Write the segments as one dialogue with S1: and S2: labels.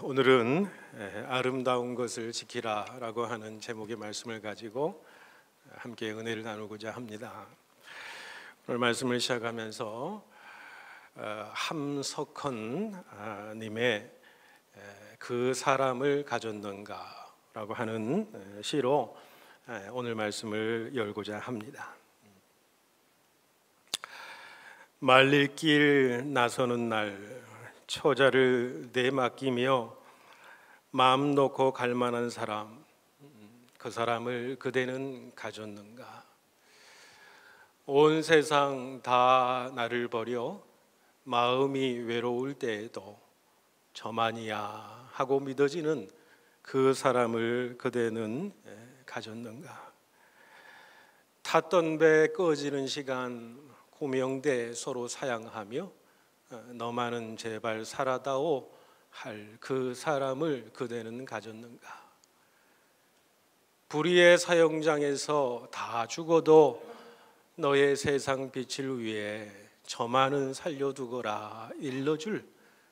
S1: 오늘은 아름다운 것을 지키라라고 하는 제목의 말씀을 가지고 함께 은혜를 나누고자 합니다. 오늘 말씀을 시작하면서 함석헌 님의 그 사람을 가졌는가라고 하는 시로 오늘 말씀을 열고자 합니다. 말릴 길 나서는 날 처자를 내맡기며 마음 놓고 갈 만한 사람, 그 사람을 그대는 가졌는가? 온 세상 다 나를 버려 마음이 외로울 때에도 저만이야 하고 믿어지는 그 사람을 그대는 가졌는가? 탔던 배 꺼지는 시간 고명돼 서로 사양하며 너만은 제발 살아다오 할 그 사람을 그대는 가졌는가? 불의의 사형장에서 다 죽어도 너의 세상 빛을 위해 저만은 살려두거라 일러줄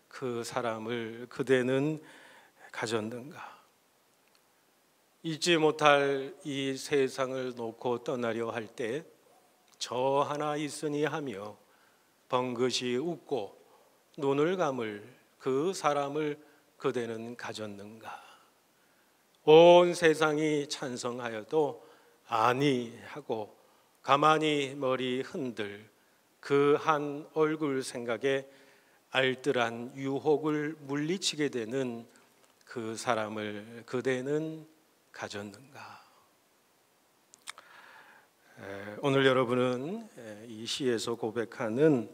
S1: 그 사람을 그대는 가졌는가? 잊지 못할 이 세상을 놓고 떠나려 할 때 저 하나 있으니 하며 번긋이 웃고 눈을 감을 그 사람을 그대는 가졌는가? 온 세상이 찬성하여도 아니 하고 가만히 머리 흔들 그 한 얼굴 생각에 알뜰한 유혹을 물리치게 되는 그 사람을 그대는 가졌는가? 오늘 여러분은 이 시에서 고백하는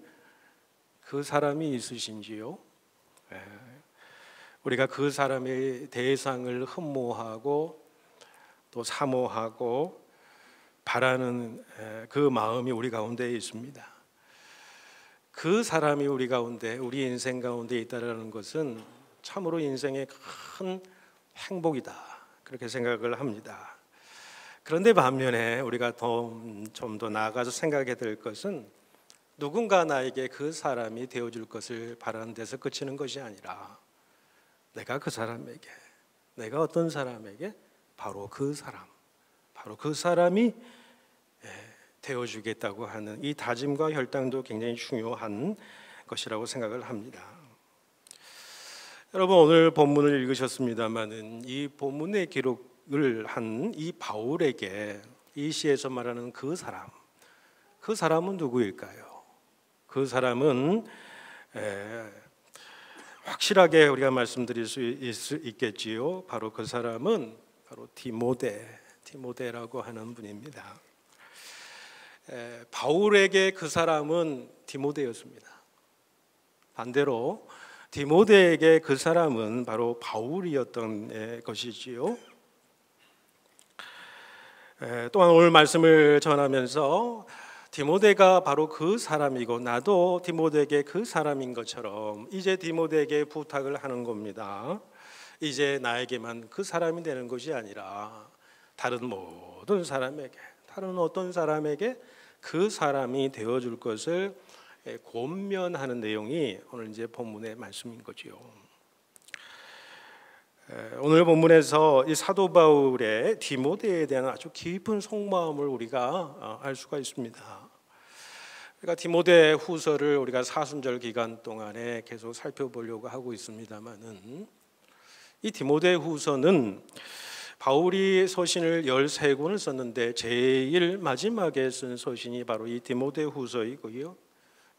S1: 그 사람이 있으신지요? 우리가 그 사람의 대상을 흠모하고 또 사모하고 바라는 그 마음이 우리 가운데 있습니다. 그 사람이 우리 가운데, 우리 인생 가운데 있다는 것은 참으로 인생의 큰 행복이다, 그렇게 생각을 합니다. 그런데 반면에 우리가 좀 더 나아가서 생각해야 될 것은 누군가 나에게 그 사람이 되어줄 것을 바라는 데서 그치는 것이 아니라 내가 그 사람에게, 내가 어떤 사람에게 바로 그 사람이 되어주겠다고 하는 이 다짐과 혈당도 굉장히 중요한 것이라고 생각을 합니다. 여러분, 오늘 본문을 읽으셨습니다마는 이 본문의 기록을 한 이 바울에게 이 시에서 말하는 그 사람은 누구일까요? 그 사람은 확실하게 우리가 말씀드릴 수 있겠지요. 바로 그 사람은 바로 디모데라고 하는 분입니다. 바울에게 그 사람은 디모데였습니다. 반대로 디모데에게 그 사람은 바로 바울이었던 것이지요. 또한 오늘 말씀을 전하면서 디모데가 바로 그 사람이고 나도 디모데에게 그 사람인 것처럼 이제 디모데에게 부탁을 하는 겁니다. 이제 나에게만 그 사람이 되는 것이 아니라 다른 모든 사람에게, 다른 어떤 사람에게 그 사람이 되어줄 것을 권면하는 내용이 오늘 이제 본문의 말씀인 거지요. 오늘 본문에서 이 사도 바울의 디모데에 대한 아주 깊은 속마음을 우리가 알 수가 있습니다. 그러니까 디모데 후서를 우리가 사순절 기간 동안에 계속 살펴보려고 하고 있습니다만은 이 디모데 후서는 바울이 서신을 13권을 썼는데 제일 마지막에 쓴 서신이 바로 이 디모데 후서이고요.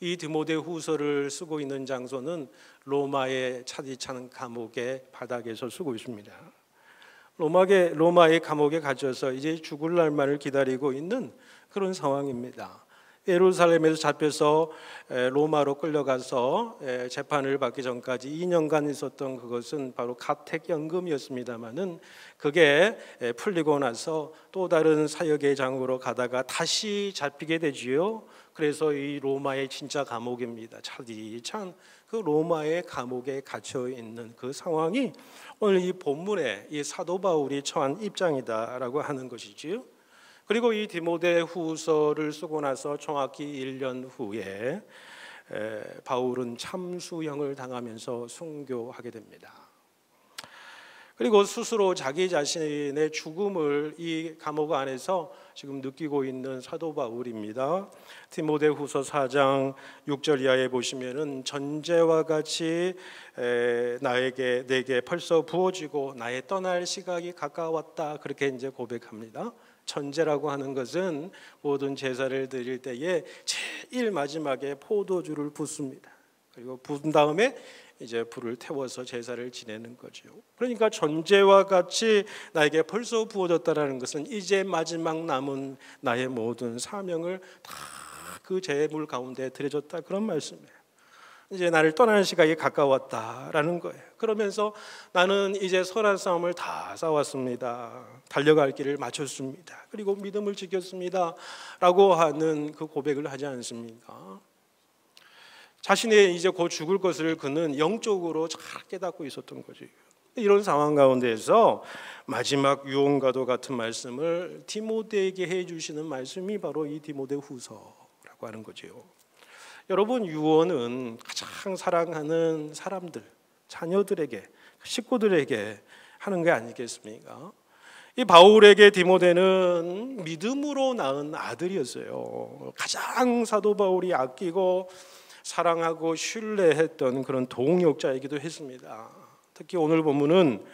S1: 이 디모데 후서를 쓰고 있는 장소는 로마의 차디찬 감옥의 바닥에서 쓰고 있습니다. 로마의 감옥에 갇혀서 이제 죽을 날만을 기다리고 있는 그런 상황입니다. 예루살렘에서 잡혀서 로마로 끌려가서 재판을 받기 전까지 2년간 있었던 그것은 바로 가택연금이었습니다마는 그게 풀리고 나서 또 다른 사역의 장으로 가다가 다시 잡히게 되지요. 그래서 이 로마의 진짜 감옥입니다. 차디찬 그 로마의 감옥에 갇혀 있는 그 상황이 오늘 이 본문에 이 사도 바울이 처한 입장이다라고 하는 것이지요. 그리고 이 디모데 후서를 쓰고 나서 정확히 1년 후에 바울은 참수형을 당하면서 순교하게 됩니다. 그리고 스스로 자기 자신의 죽음을 이 감옥 안에서 지금 느끼고 있는 사도 바울입니다. 디모데후서 4장 6절 이하에 보시면은 전제와 같이 내게 벌써 부어지고 나의 떠날 시각이 가까웠다, 그렇게 이제 고백합니다. 전제라고 하는 것은 모든 제사를 드릴 때에 제일 마지막에 포도주를 붓습니다. 그리고 부은 다음에 이제 불을 태워서 제사를 지내는 거죠. 그러니까 전제와 같이 나에게 벌써 부어졌다라는 것은 이제 마지막 남은 나의 모든 사명을 다 그 제물 가운데 드려졌다, 그런 말씀이에요. 이제 나를 떠나는 시각이 가까웠다라는 거예요. 그러면서 나는 이제 선한 싸움을 다 싸웠습니다. 달려갈 길을 마쳤습니다. 그리고 믿음을 지켰습니다 라고 하는 그 고백을 하지 않습니까? 자신의 이제 곧 죽을 것을 그는 영적으로 잘 깨닫고 있었던 거죠. 이런 상황 가운데에서 마지막 유언과도 같은 말씀을 디모데에게 해주시는 말씀이 바로 이 디모데후서라고 하는 거죠. 여러분, 유언은 가장 사랑하는 사람들, 자녀들에게, 식구들에게 하는 게 아니겠습니까? 이 바울에게 디모데는 믿음으로 낳은 아들이었어요. 가장 사도 바울이 아끼고 사랑하고 신뢰했던 그런 동역자이기도 했습니다. 특히 오늘 본문은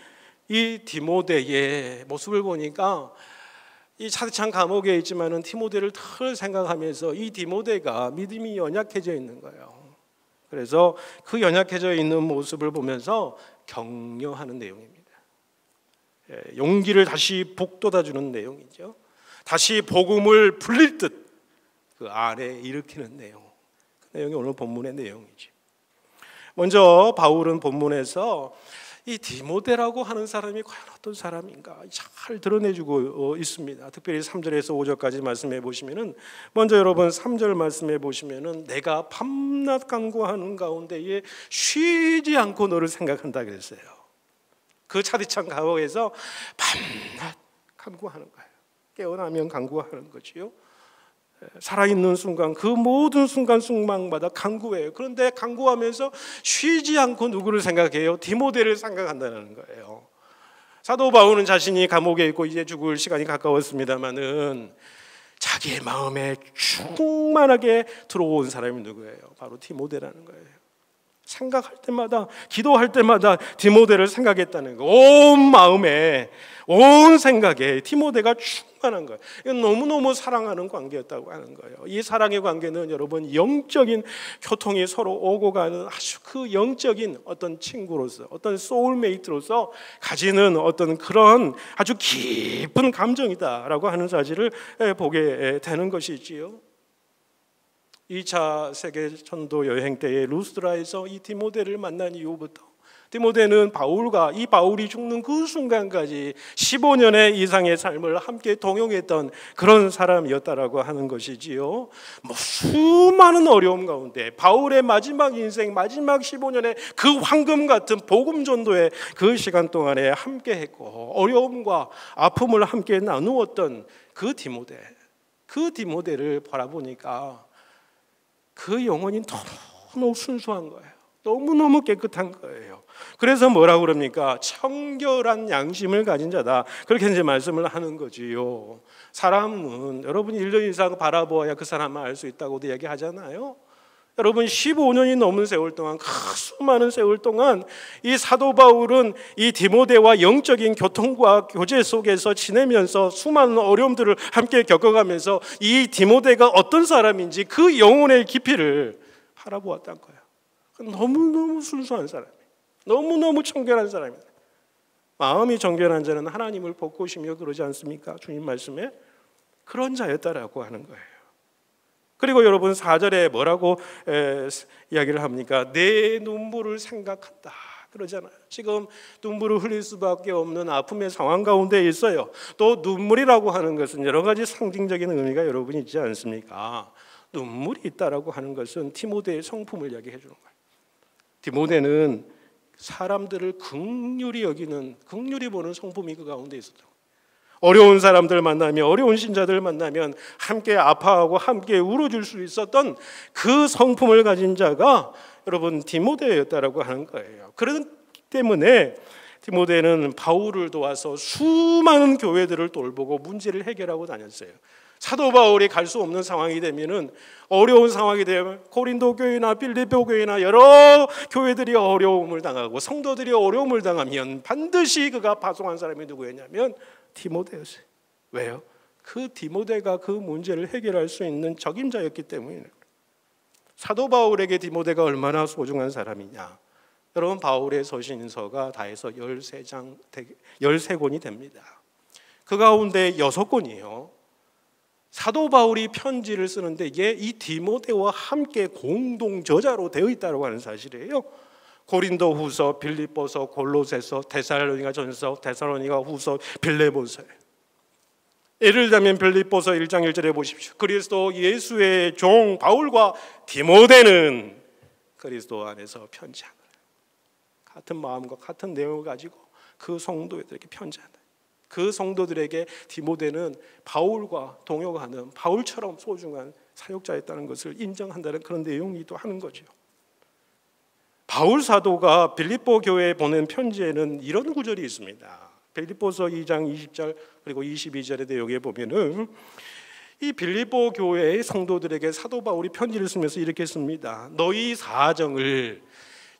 S1: 이 디모데의 모습을 보니까 이 차디찬 감옥에 있지만은 디모데를 덜 생각하면서 이 디모데가 믿음이 연약해져 있는 거예요. 그래서 그 연약해져 있는 모습을 보면서 격려하는 내용입니다. 용기를 다시 북돋아주는 내용이죠. 다시 복음을 불릴 듯 그 안에 일으키는 내용. 그 내용이 오늘 본문의 내용이죠. 먼저 바울은 본문에서 이 디모데라고 하는 사람이 과연 어떤 사람인가 잘 드러내주고 있습니다. 특별히 3절에서 5절까지 말씀해 보시면은, 먼저 여러분 3절 말씀해 보시면은 내가 밤낮 간구하는 가운데에 쉬지 않고 너를 생각한다 그랬어요. 그 차디찬 감옥에서 밤낮 간구하는 거예요. 깨어나면 간구하는 거지요. 살아있는 순간 그 모든 순간순간마다 간구해요. 그런데 간구하면서 쉬지 않고 누구를 생각해요? 디모데를 생각한다는 거예요. 사도 바울은 자신이 감옥에 있고 이제 죽을 시간이 가까웠습니다마는 자기의 마음에 충만하게 들어온 사람이 누구예요? 바로 디모데라는 거예요. 생각할 때마다, 기도할 때마다 디모데를 생각했다는 거. 온 마음에, 온 생각에 디모데가 충만한 거예요. 이건 너무너무 사랑하는 관계였다고 하는 거예요. 이 사랑의 관계는 여러분 영적인 교통이 서로 오고 가는 아주 그 영적인 어떤 친구로서, 어떤 소울메이트로서 가지는 어떤 그런 아주 깊은 감정이다라고 하는 사실을 보게 되는 것이지요. 2차 세계전도 여행 때에 루스드라에서 이 디모데를 만난 이후부터 디모데는 이 바울이 죽는 그 순간까지 15년의 이상의 삶을 함께 동행했던 그런 사람이었다라고 하는 것이지요. 수많은 어려움 가운데 바울의 마지막 인생, 마지막 15년의 그 황금 같은 복음 전도의 그 시간 동안에 함께 했고 어려움과 아픔을 함께 나누었던 그 디모데를 바라보니까 그 영혼이 너무너무 순수한 거예요. 너무너무 깨끗한 거예요. 그래서 뭐라고 그럽니까? 청결한 양심을 가진 자다, 그렇게 이제 말씀을 하는 거지요. 사람은 여러분 1년 이상 바라보아야 그 사람을 알 수 있다고도 얘기하잖아요. 여러분 15년이 넘은 세월 동안, 수많은 세월 동안 이 사도 바울은 이 디모데와 영적인 교통과 교제 속에서 지내면서 수많은 어려움들을 함께 겪어가면서 이 디모데가 어떤 사람인지 그 영혼의 깊이를 바라보았다는 거예요. 너무너무 순수한 사람이에요. 너무너무 청결한 사람이에요. 마음이 정결한 자는 하나님을 복고시며 그러지 않습니까? 주님 말씀에 그런 자였다라고 하는 거예요. 그리고 여러분 4절에 뭐라고 이야기를 합니까? 내 눈물을 생각한다 그러잖아요. 지금 눈물을 흘릴 수밖에 없는 아픔의 상황 가운데 있어요. 또 눈물이라고 하는 것은 여러 가지 상징적인 의미가 여러분 있지 않습니까? 눈물이 있다라고 하는 것은 디모데의 성품을 이야기해 주는 거예요. 디모데는 사람들을 긍휼히 여기는, 긍휼히 보는 성품이 그 가운데 있었던 거예요. 어려운 사람들 만나면, 어려운 신자들 만나면 함께 아파하고 함께 울어줄 수 있었던 그 성품을 가진 자가 여러분 디모데였다라고 하는 거예요. 그렇기 때문에 디모데는 바울을 도와서 수많은 교회들을 돌보고 문제를 해결하고 다녔어요. 사도 바울이 갈 수 없는 상황이 되면은, 어려운 상황이 되면 고린도 교회나 빌립보 교회나 여러 교회들이 어려움을 당하고 성도들이 어려움을 당하면 반드시 그가 파송한 사람이 누구였냐면 디모데였어요. 왜요? 그 디모데가 그 문제를 해결할 수 있는 적임자였기 때문이에요. 사도 바울에게 디모데가 얼마나 소중한 사람이냐. 여러분, 바울의 서신서가 다 해서 13권이 됩니다. 그 가운데 6권이에요. 사도 바울이 편지를 쓰는데 이게 이 디모데와 함께 공동 저자로 되어 있다고 하는 사실이에요. 고린도 후서, 빌립보서, 골로새서, 데살로니가 전서, 데살로니가 후서, 빌레몬서. 예를 들면 빌립보서 1장 1절에 보십시오. 그리스도 예수의 종 바울과 디모데는 그리스도 안에서 편지한다. 같은 마음과 같은 내용을 가지고 그 성도들에게 편지한다. 그 성도들에게 디모데는 바울과 동역하는, 바울처럼 소중한 사역자였다는 것을 인정한다는 그런 내용이기도 하는 거죠. 바울 사도가 빌립보 교회에 보낸 편지에는 이런 구절이 있습니다. 빌립보서 2장 20절 그리고 22절의 내용에 보면은 이 빌립보 교회의 성도들에게 사도 바울이 편지를 쓰면서 이렇게 씁니다. 너희 사정을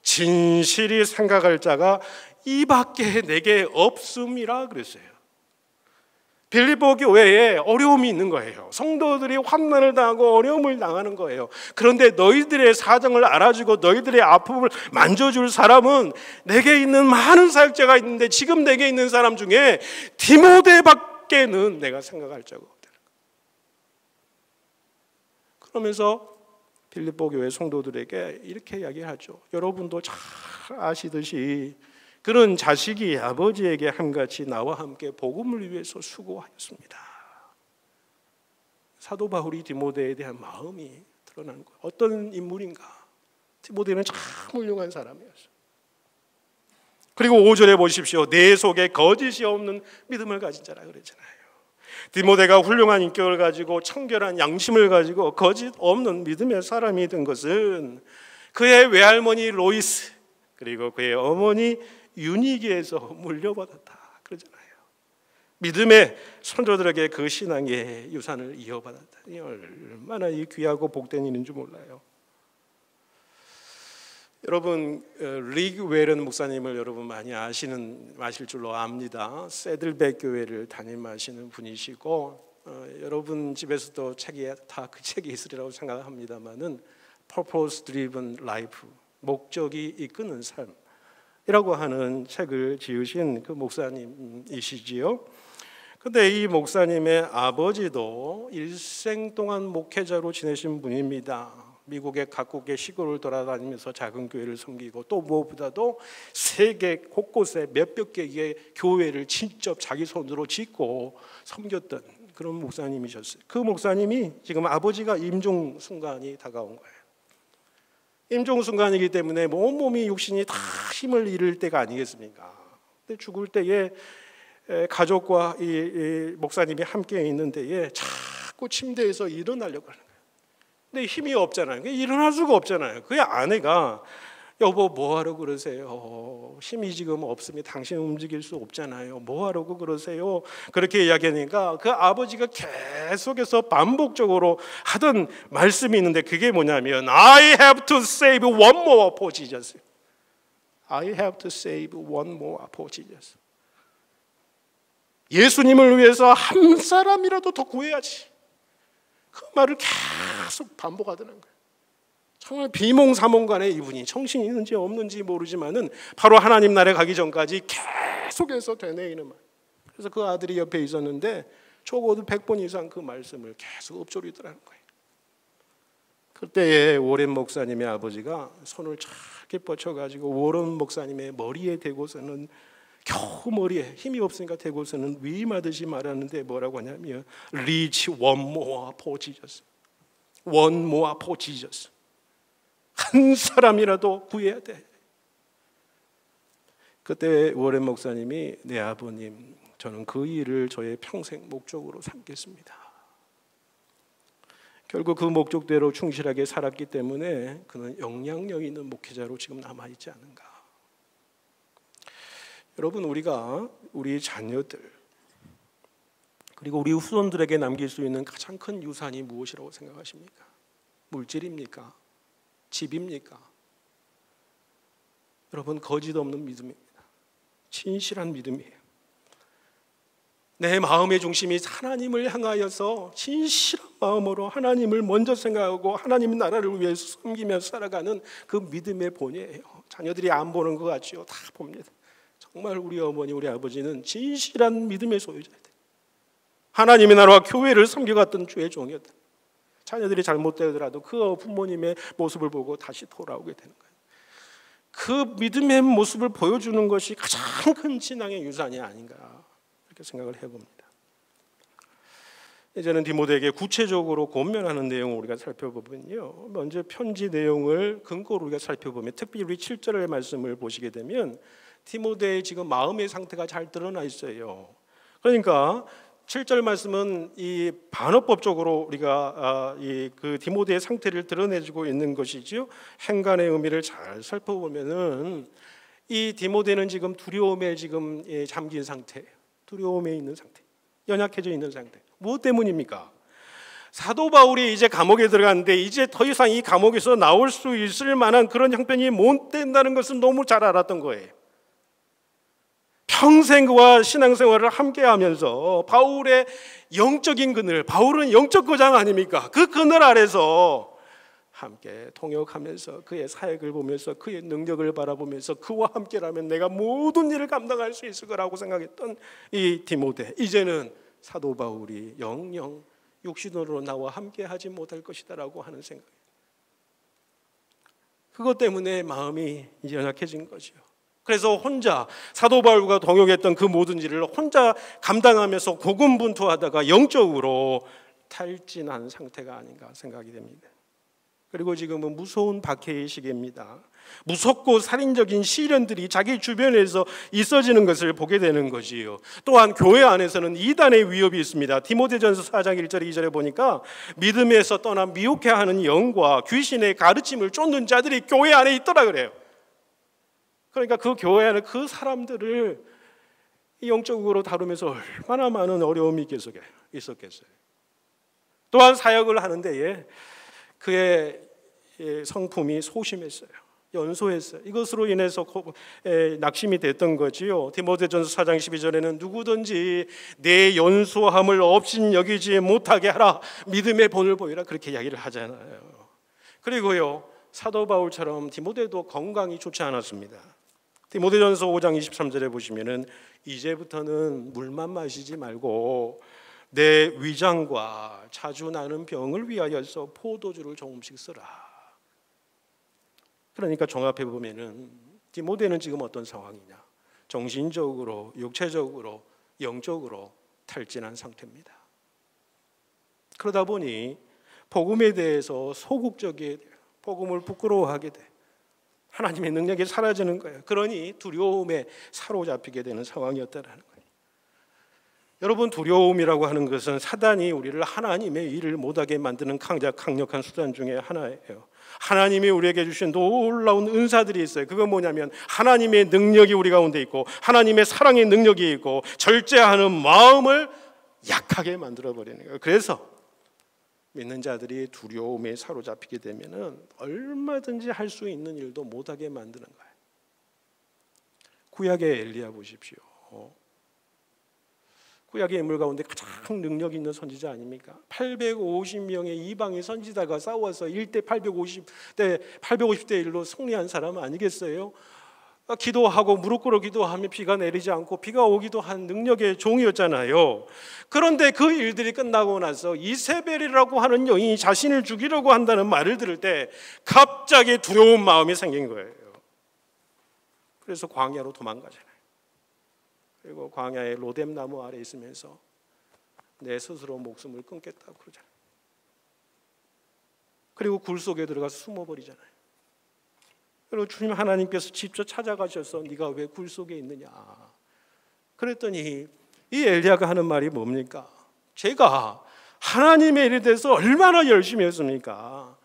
S1: 진실이 생각할 자가 이 밖에 내게 없음이라 그랬어요. 빌립보 교회에 어려움이 있는 거예요. 성도들이 환난을 당하고 어려움을 당하는 거예요. 그런데 너희들의 사정을 알아주고 너희들의 아픔을 만져줄 사람은 내게 있는 많은 사역자가 있는데 지금 내게 있는 사람 중에 디모데밖에는 내가 생각할 자가 없다. 그러면서 빌립보 교회 성도들에게 이렇게 이야기하죠. 여러분도 잘 아시듯이 그런 자식이 아버지에게 함같이 나와 함께 복음을 위해서 수고하였습니다. 사도 바울이 디모데에 대한 마음이 드러나는 거예요. 어떤 인물인가? 디모데는 참 훌륭한 사람이었어요. 그리고 5절에 보십시오. 내 속에 거짓이 없는 믿음을 가진 자라 그랬잖아요. 디모데가 훌륭한 인격을 가지고 청결한 양심을 가지고 거짓 없는 믿음의 사람이 된 것은 그의 외할머니 로이스 그리고 그의 어머니 유니기에서 물려받았다 그러잖아요. 믿음의 선조들에게 그 신앙의 유산을 이어받았다니 얼마나 이 귀하고 복된 일인 줄 몰라요. 여러분, 리그 웨런 목사님을 여러분 많이 아실 줄로 압니다. 새들백 교회를 담임하시는 분이시고 여러분 집에서도 책이 다 그 책이 있으리라고 생각합니다만은 Purpose Driven Life, 목적이 이끄는 삶이라고 하는 책을 지으신 그 목사님이시지요. 근데 이 목사님의 아버지도 일생 동안 목회자로 지내신 분입니다. 미국의 각국의 시골을 돌아다니면서 작은 교회를 섬기고 또 무엇보다도 세계 곳곳에 몇백 개의 교회를 직접 자기 손으로 짓고 섬겼던 그런 목사님이셨어요. 그 목사님이 지금 아버지가 임종 순간이 다가온 거예요. 임종 순간이기 때문에 온몸이 육신이 다 힘을 잃을 때가 아니겠습니까? 근데 죽을 때에 가족과 이 목사님이 함께 있는 때에 자꾸 침대에서 일어나려고 하는 거예요. 근데 힘이 없잖아요. 일어날 수가 없잖아요. 그의 아내가 여보 뭐하러 그러세요? 힘이 지금 없으면 당신 움직일 수 없잖아요. 뭐하라고 그러세요? 그렇게 이야기하니까 그 아버지가 계속해서 반복적으로 하던 말씀이 있는데 그게 뭐냐면 I have to save one more for Jesus. I have to save one more for Jesus. 예수님을 위해서 한 사람이라도 더 구해야지. 그 말을 계속 반복하더라는 거예요. 정말 비몽사몽간에 이분이 정신이 있는지 없는지 모르지만은 바로 하나님 나라에 가기 전까지 계속해서 되뇌이는 말. 그래서 그 아들이 옆에 있었는데 적어도 100번 이상 그 말씀을 계속 읊조리더라는 거예요. 그때에 워렌 목사님의 아버지가 손을 차게 뻗쳐가지고 워렌 목사님의 머리에 대고서는 겨우 머리에 힘이 없으니까 대고서는 위임하듯이 말하는데 뭐라고 하냐면 Reach one more for Jesus. One more for Jesus. 한 사람이라도 구해야 돼. 그때 워렌 목사님이 네 아버님 저는 그 일을 저의 평생 목적으로 삼겠습니다. 결국 그 목적대로 충실하게 살았기 때문에 그는 영향력 있는 목회자로 지금 남아있지 않은가. 여러분, 우리가 우리 자녀들 그리고 우리 후손들에게 남길 수 있는 가장 큰 유산이 무엇이라고 생각하십니까? 물질입니까? 집입니까? 여러분, 거짓 없는 믿음입니다. 진실한 믿음이에요. 내 마음의 중심이 하나님을 향하여서 진실한 마음으로 하나님을 먼저 생각하고 하나님 나라를 위해서 섬기며 살아가는 그 믿음의 본이에요. 자녀들이 안 보는 것 같지요? 다 봅니다. 정말 우리 어머니, 우리 아버지는 진실한 믿음의 소유자들, 하나님의 나라와 교회를 섬겨갔던 주의 종이었다. 자녀들이 잘못되더라도 그 부모님의 모습을 보고 다시 돌아오게 되는 거예요. 그 믿음의 모습을 보여주는 것이 가장 큰 신앙의 유산이 아닌가, 이렇게 생각을 해봅니다. 이제는 디모데에게 구체적으로 권면하는 내용을 우리가 살펴보면요, 먼저 편지 내용을 근거로 우리가 살펴보면 특별히 7절의 말씀을 보시게 되면 디모데의 지금 마음의 상태가 잘 드러나 있어요. 그러니까 7절 말씀은 이 반어법적으로 우리가 그 디모데의 상태를 드러내주고 있는 것이지요. 행간의 의미를 잘 살펴보면은 이 디모데는 지금 두려움에 지금 잠긴 상태, 두려움에 있는 상태, 연약해져 있는 상태. 무엇 때문입니까? 사도 바울이 이제 감옥에 들어갔는데 이제 더 이상 이 감옥에서 나올 수 있을 만한 그런 형편이 못 된다는 것은 너무 잘 알았던 거예요. 평생 그와 신앙생활을 함께하면서 바울의 영적인 그늘, 바울은 영적 거장 아닙니까? 그 그늘 아래서 함께 통역하면서 그의 사역을 보면서 그의 능력을 바라보면서 그와 함께라면 내가 모든 일을 감당할 수 있을 거라고 생각했던 이 디모데, 이제는 사도 바울이 영영 육신으로 나와 함께하지 못할 것이다라고 하는 생각이에요. 그것 때문에 마음이 이제 연약해진 거죠. 그래서 혼자 사도 바울과 동역했던 그 모든 일을 혼자 감당하면서 고군분투하다가 영적으로 탈진한 상태가 아닌가 생각이 됩니다. 그리고 지금은 무서운 박해의 시기입니다. 무섭고 살인적인 시련들이 자기 주변에서 있어지는 것을 보게 되는 것이요. 또한 교회 안에서는 이단의 위협이 있습니다. 디모데전서 4장 1절 2절에 보니까 믿음에서 떠나 미혹해하는 영과 귀신의 가르침을 쫓는 자들이 교회 안에 있더라 그래요. 그러니까 그 교회 안에 그 사람들을 영적으로 다루면서 얼마나 많은 어려움이 있었겠어요. 또한 사역을 하는 데에 그의 성품이 소심했어요. 연소했어요. 이것으로 인해서 낙심이 됐던 거지요. 디모데전서 4장 12절에는 누구든지 내 연소함을 업신여기지 못하게 하라, 믿음의 본을 보이라, 그렇게 이야기를 하잖아요. 그리고요, 사도 바울처럼 디모데도 건강이 좋지 않았습니다. 디모데전서 5장 23절에 보시면은 이제부터는 물만 마시지 말고 내 위장과 자주 나는 병을 위하여서 포도주를 조금씩 쓰라. 그러니까 종합해 보면은 디모데는 지금 어떤 상황이냐? 정신적으로, 육체적으로, 영적으로 탈진한 상태입니다. 그러다 보니 복음에 대해서 소극적이게 돼요. 복음을 부끄러워하게 돼. 하나님의 능력이 사라지는 거예요. 그러니 두려움에 사로잡히게 되는 상황이었다라는 거예요. 여러분, 두려움이라고 하는 것은 사단이 우리를 하나님의 일을 못하게 만드는 강력한 수단 중에 하나예요. 하나님이 우리에게 주신 놀라운 은사들이 있어요. 그건 뭐냐면 하나님의 능력이 우리 가운데 있고 하나님의 사랑의 능력이 있고 절제하는 마음을 약하게 만들어버리는 거예요. 그래서 믿는 자들이 두려움에 사로잡히게 되면은 얼마든지 할 수 있는 일도 못하게 만드는 거예요. 구약의 엘리야 보십시오. 구약의 인물 가운데 가장 능력 있는 선지자 아닙니까? 850명의 이방의 선지자가 싸워서 1대 850대 1로 승리한 사람 아니겠어요? 기도하고 무릎 꿇어 기도하면 비가 내리지 않고 비가 오기도 한 능력의 종이었잖아요. 그런데 그 일들이 끝나고 나서 이세벨이라고 하는 여인이 자신을 죽이려고 한다는 말을 들을 때 갑자기 두려운 마음이 생긴 거예요. 그래서 광야로 도망가잖아요. 그리고 광야의 로뎀나무 아래 있으면서 내 스스로 목숨을 끊겠다고 그러잖아요. 그리고 굴 속에 들어가서 숨어버리잖아요. 그리고 주님 하나님께서 직접 찾아가셔서 네가 왜 굴 속에 있느냐 그랬더니 이 엘리야가 하는 말이 뭡니까? 제가 하나님의 일에 대해서 얼마나 열심히 했습니까?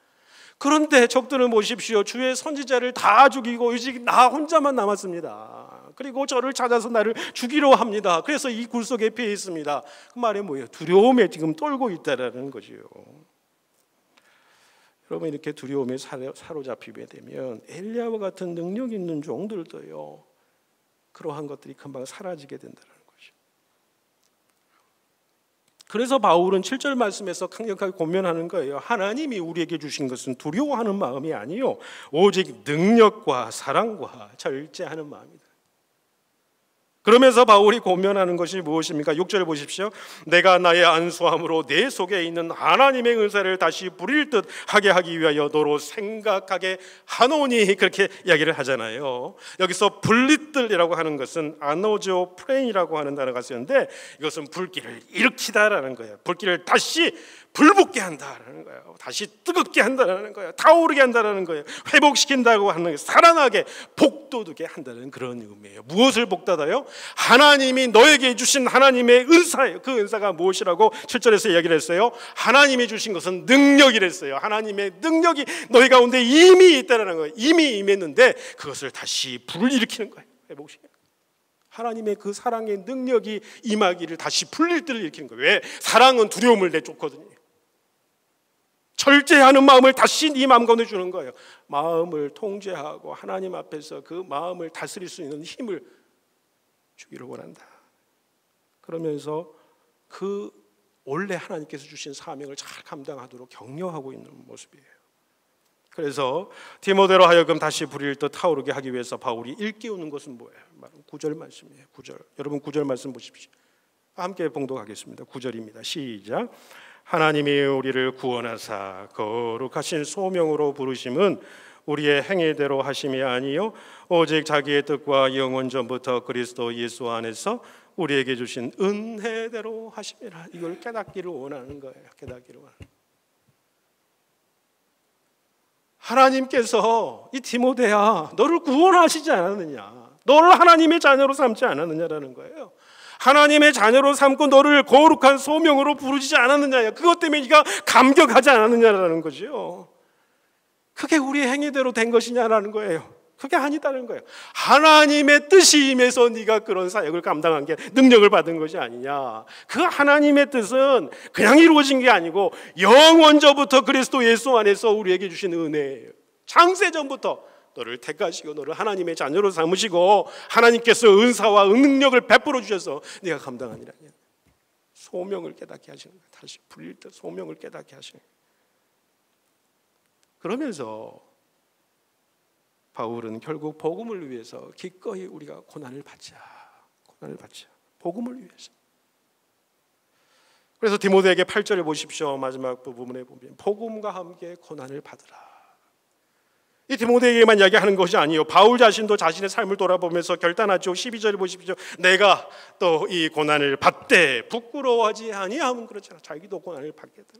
S1: 그런데 적들은 보십시오. 주의 선지자를 다 죽이고 이제 나 혼자만 남았습니다. 그리고 저를 찾아서 나를 죽이려 합니다. 그래서 이 굴속에 피해 있습니다. 그 말이 뭐예요? 두려움에 지금 떨고 있다라는 거지요. 여러분, 이렇게 두려움에 사로잡히게 되면 엘리야와 같은 능력 있는 종들도요, 그러한 것들이 금방 사라지게 된다는 거죠. 그래서 바울은 7절 말씀에서 강력하게 권면하는 거예요. 하나님이 우리에게 주신 것은 두려워하는 마음이 아니요, 오직 능력과 사랑과 절제하는 마음이다. 그러면서 바울이 권면하는 것이 무엇입니까? 6절 보십시오. 내가 나의 안수함으로 내 속에 있는 하나님의 은사를 다시 부릴 듯 하게 하기 위하여 너로 생각하게 하노니, 그렇게 이야기를 하잖아요. 여기서 분리들이라고 하는 것은 아노조 프레인이라고 하는 단어가 쓰였는데, 이것은 불길을 일으키다라는 거예요. 불길을 다시 불붙게 한다라는 거예요. 다시 뜨겁게 한다라는 거예요. 타오르게 한다라는 거예요. 회복시킨다고 하는 거예요. 살아나게, 복돋게 한다는 그런 의미예요. 무엇을 복돋아요? 하나님이 너에게 주신 하나님의 은사예요. 그 은사가 무엇이라고 7절에서 이야기를 했어요? 하나님이 주신 것은 능력이랬어요. 하나님의 능력이 너희 가운데 이미 있다는 거예요. 이미 임했는데 그것을 다시 불일으키는 거예요. 회복시키는 거예요. 하나님의 그 사랑의 능력이 임하기를 다시 불릴 때를 일으키는 거예요. 왜? 사랑은 두려움을 내쫓거든요. 절제하는 마음을 다시 네 마음 가운데 주는 거예요. 마음을 통제하고 하나님 앞에서 그 마음을 다스릴 수 있는 힘을 주기를 원한다. 그러면서 그 원래 하나님께서 주신 사명을 잘 감당하도록 격려하고 있는 모습이에요. 그래서 디모데로 하여금 다시 불일 듯 타오르게 하기 위해서 바울이 일깨우는 것은 뭐예요? 9절 말씀이에요. 9절. 여러분 9절 말씀 보십시오. 함께 봉독하겠습니다. 9절입니다. 시작. 하나님이 우리를 구원하사 거룩하신 소명으로 부르심은 우리의 행위대로 하심이 아니요 오직 자기의 뜻과 영원 전부터 그리스도 예수 안에서 우리에게 주신 은혜대로 하심이라. 이걸 깨닫기를 원하는 거예요. 깨닫기를 원하는 거예요. 하나님께서 이 디모데야, 너를 구원하시지 않았느냐, 너를 하나님의 자녀로 삼지 않았느냐라는 거예요. 하나님의 자녀로 삼고 너를 거룩한 소명으로 부르지 않았느냐, 그것 때문에 네가 감격하지 않았느냐라는 거죠. 그게 우리의 행위대로 된 것이냐라는 거예요. 그게 아니다는 거예요. 하나님의 뜻이 임해서 네가 그런 사역을 감당한 게 능력을 받은 것이 아니냐. 그 하나님의 뜻은 그냥 이루어진 게 아니고 영원전부터 그리스도 예수 안에서 우리에게 주신 은혜예요. 창세전부터 너를 택하시고 너를 하나님의 자녀로 삼으시고 하나님께서 은사와 능력을 베풀어 주셔서 네가 감당한 일 아니야. 소명을 깨닫게 하시는 거예요. 다시 불릴 때 소명을 깨닫게 하시는 거예요. 그러면서 바울은 결국 복음을 위해서 기꺼이 우리가 고난을 받자. 복음을 위해서. 그래서 디모데에게 8절을 보십시오. 마지막 부분에 보면 복음과 함께 고난을 받으라. 이 디모데에게만 이야기하는 것이 아니에요. 바울 자신도 자신의 삶을 돌아보면서 결단하죠. 12절을 보십시오. 내가 또 이 고난을 받되 부끄러워하지 아니하면 그렇잖아. 자기도 고난을 받겠다.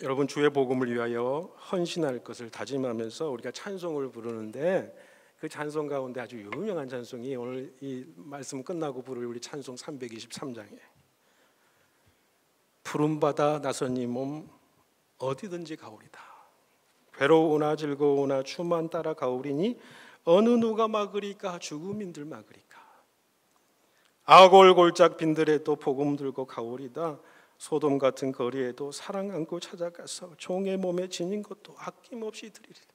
S1: 여러분, 주의 복음을 위하여 헌신할 것을 다짐하면서 우리가 찬송을 부르는데 그 찬송 가운데 아주 유명한 찬송이 오늘 이 말씀 끝나고 부를 우리 찬송 323장이에요. 푸른 바다 나선 이 몸 어디든지 가오리다. 괴로우나 즐거우나 주만 따라 가오리니 어느 누가 막으리까 죽음인들 막으리까. 아골 골짝 빈들에도 복음 들고 가오리다. 소돔 같은 거리에도 사랑 안고 찾아가서 종의 몸에 지닌 것도 아낌없이 드리리다.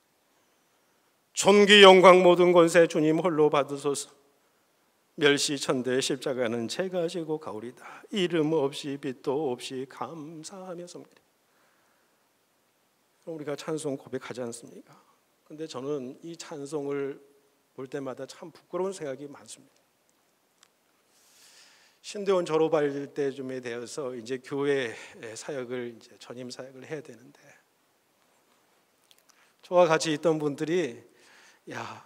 S1: 존귀 영광 모든 권세 주님 홀로 받으소서. 멸시천대의 십자가는 제가 지고 가오리다. 이름 없이 빛도 없이 감사하며 섬기리. 우리가 찬송 고백하지 않습니까? 근데 저는 이 찬송을 볼 때마다 참 부끄러운 생각이 많습니다. 신대원 졸업할 때쯤에 되어서 이제 교회 사역을 이제 전임 사역을 해야 되는데 저와 같이 있던 분들이 야,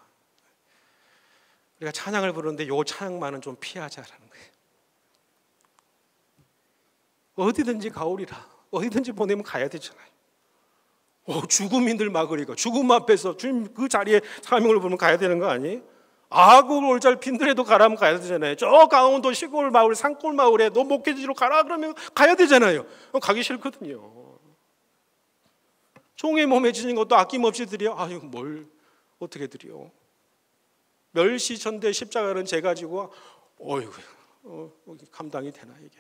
S1: 우리가 찬양을 부르는데 요 찬양만은 좀 피하자라는 거예요. 어디든지 가오리라. 어디든지 보내면 가야 되잖아요. 죽음인들 막으리가. 죽음 앞에서 주님 그 자리에 사명을 부르면 가야 되는 거 아니에요? 아골 골짝 빈들에도 가라면 가야 되잖아요. 저 강원도 시골 마을 산골 마을에 너 목회지로 가라 그러면 가야 되잖아요. 가기 싫거든요. 종의 몸에 지닌 것도 아낌없이 드려. 아유, 뭘 어떻게 드려? 멸시천대 십자가는 재가지고 어이구, 감당이 되나 이게?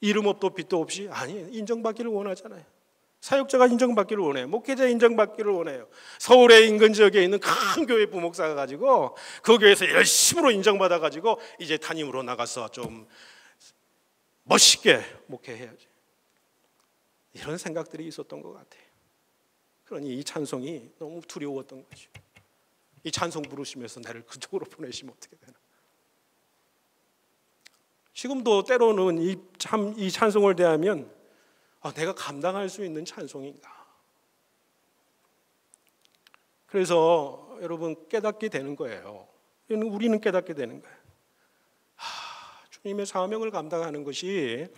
S1: 이름 없도 빛도 없이? 아니, 인정받기를 원하잖아요. 사역자가 인정받기를 원해요. 목회자 인정받기를 원해요. 서울의 인근 지역에 있는 큰 교회 부목사가 가지고 그 교회에서 열심으로 인정받아가지고 이제 담임으로 나가서 좀 멋있게 목회해야지. 이런 생각들이 있었던 것 같아요. 그러니 이 찬송이 너무 두려웠던 거죠. 이 찬송 부르시면서 나를 그쪽으로 보내시면 어떻게 되나. 지금도 때로는 이 찬송을 대하면 내가 감당할 수 있는 찬송인가. 그래서 여러분 깨닫게 되는 거예요. 우리는 깨닫게 되는 거예요. 주님의 사명을 감당하는 것이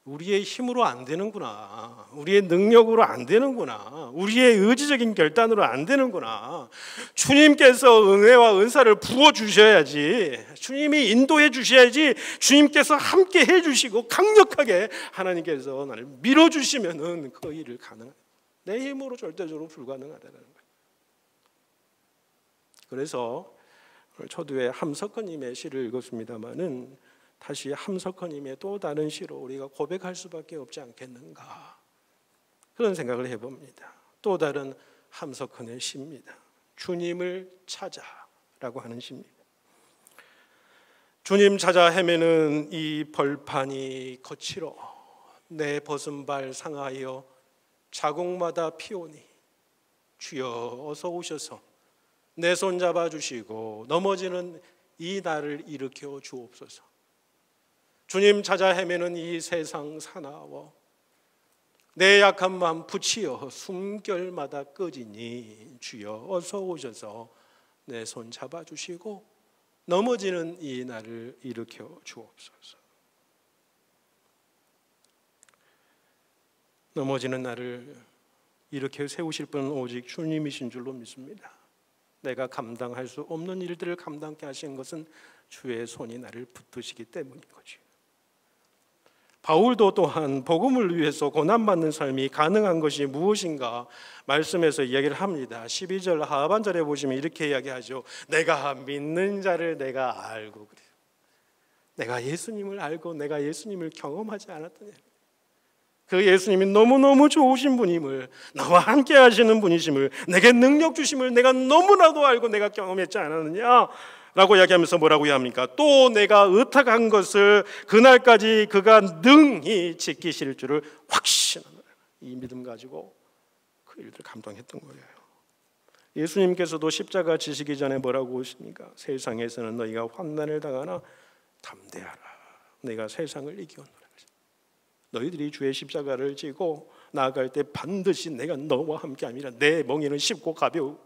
S1: 우리의 힘으로 안 되는구나. 우리의 능력으로 안 되는구나. 우리의 의지적인 결단으로 안 되는구나. 주님께서 은혜와 은사를 부어주셔야지. 주님이 인도해 주셔야지. 주님께서 함께 해주시고 강력하게 하나님께서 나를 밀어주시면은 그 일을 가능한. 내 힘으로 절대적으로 불가능하다는 거예요. 그래서 초두에 함석헌님의 시를 읽었습니다마는 다시 함석헌님의 또 다른 시로 우리가 고백할 수밖에 없지 않겠는가, 그런 생각을 해봅니다. 또 다른 함석헌의 시입니다. 주님을 찾아라고 하는 시입니다. 주님 찾아 헤매는 이 벌판이 거칠어 내 벗은 발 상하여 자국마다 피오니 주여 어서 오셔서 내 손 잡아주시고 넘어지는 이 나를 일으켜 주옵소서. 주님 찾아 헤매는 이 세상 사나워 내 약한 마음 붙이어 숨결마다 꺼지니 주여 어서 오셔서 내 손 잡아주시고 넘어지는 이 나를 일으켜 주옵소서. 넘어지는 나를 일으켜 세우실 분은 오직 주님이신 줄로 믿습니다. 내가 감당할 수 없는 일들을 감당케 하신 것은 주의 손이 나를 붙드시기 때문인 거죠. 바울도 또한 복음을 위해서 고난받는 삶이 가능한 것이 무엇인가 말씀에서 이야기를 합니다. 12절 하반절에 보시면 이렇게 이야기하죠. 내가 믿는 자를 내가 알고 그래요. 내가 예수님을 알고 내가 예수님을 경험하지 않았더니 그 예수님이 너무너무 좋으신 분임을, 나와 함께 하시는 분이심을, 내게 능력 주심을 내가 너무나도 알고 내가 경험했지 않았느냐 라고 이야기하면서 뭐라고 합니까? 또 내가 의탁한 것을 그날까지 그가 능히 지키실 줄을 확신하노라. 이 믿음 가지고 그 일들을 감당했던 거예요. 예수님께서도 십자가 지시기 전에 뭐라고 하십니까? 세상에서는 너희가 환난을 당하나 담대하라. 내가 세상을 이기었노라. 너희들이 주의 십자가를 지고 나아갈 때 반드시 내가 너와 함께함이라. 내 멍에는 쉽고 가벼워.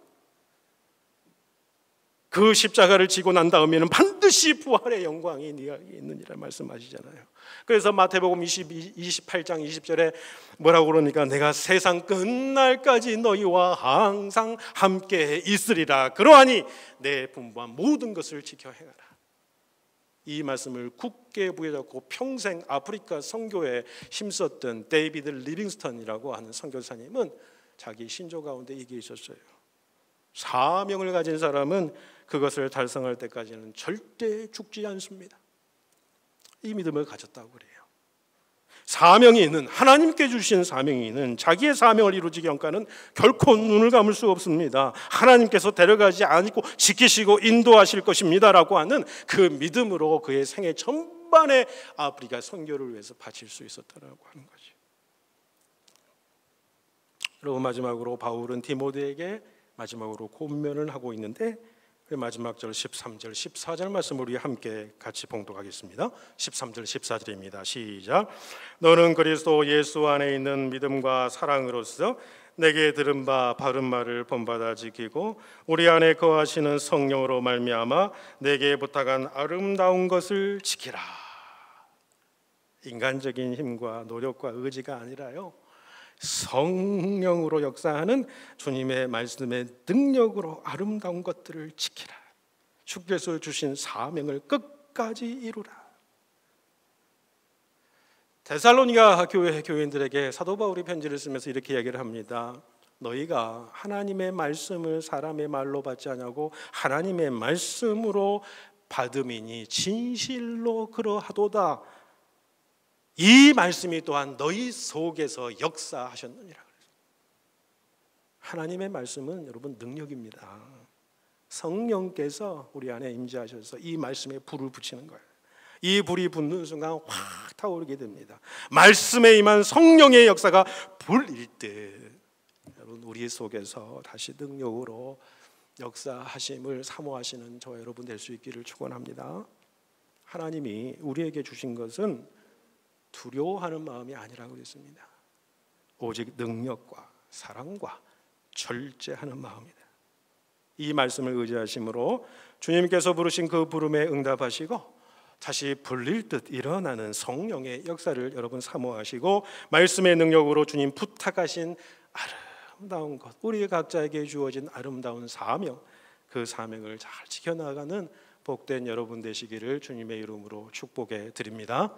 S1: 그 십자가를 지고 난 다음에는 반드시 부활의 영광이 네가 있느니라 말씀하시잖아요. 그래서 마태복음 28장 20절에 뭐라고 그러니까 내가 세상 끝날까지 너희와 항상 함께 있으리라. 그러하니 내 분부한 모든 것을 지켜 행하라. 이 말씀을 굳게 부여잡고 평생 아프리카 선교에 힘썼던 데이비드 리빙스턴이라고 하는 선교사님은 자기 신조 가운데 얘기해 있었어요. 사명을 가진 사람은 그것을 달성할 때까지는 절대 죽지 않습니다. 이 믿음을 가졌다고 그래요. 사명이 있는, 하나님께 주신 사명이 있는 자기의 사명을 이루기 전까지는 결코 눈을 감을 수 없습니다. 하나님께서 데려가지 않고 지키시고 인도하실 것입니다 라고 하는 그 믿음으로 그의 생애 전반에 아프리카 선교를 위해서 바칠 수 있었다라고 하는 거죠. 그리고 마지막으로 바울은 디모데에게 마지막으로 권면을 하고 있는데 그 마지막 절 13절 14절 말씀을 우리 함께 같이 봉독하겠습니다. 13절 14절입니다. 시작. 너는 그리스도 예수 안에 있는 믿음과 사랑으로서 내게 들은 바 바른 말을 본받아 지키고 우리 안에 거하시는 성령으로 말미암아 내게 부탁한 아름다운 것을 지키라. 인간적인 힘과 노력과 의지가 아니라요, 성령으로 역사하는 주님의 말씀의 능력으로 아름다운 것들을 지키라. 주께서 주신 사명을 끝까지 이루라. 데살로니가 교회 교인들에게 사도 바울이 편지를 쓰면서 이렇게 이야기를 합니다. 너희가 하나님의 말씀을 사람의 말로 받지 않냐고 하나님의 말씀으로 받음이니 진실로 그러하도다. 이 말씀이 또한 너희 속에서 역사하셨느니라. 하나님의 말씀은 여러분 능력입니다. 성령께서 우리 안에 임재하셔서 이 말씀에 불을 붙이는 거예요. 이 불이 붙는 순간 확 타오르게 됩니다. 말씀에 임한 성령의 역사가 불일 때 여러분 우리 속에서 다시 능력으로 역사하심을 사모하시는 저와 여러분 될 수 있기를 축원합니다. 하나님이 우리에게 주신 것은 두려워하는 마음이 아니라고 그랬습니다. 오직 능력과 사랑과 절제하는 마음이다. 이 말씀을 의지하심으로 주님께서 부르신 그 부름에 응답하시고 다시 불릴 듯 일어나는 성령의 역사를 여러분 사모하시고 말씀의 능력으로 주님 부탁하신 아름다운 것, 우리 각자에게 주어진 아름다운 사명, 그 사명을 잘 지켜나가는 복된 여러분 되시기를 주님의 이름으로 축복해 드립니다.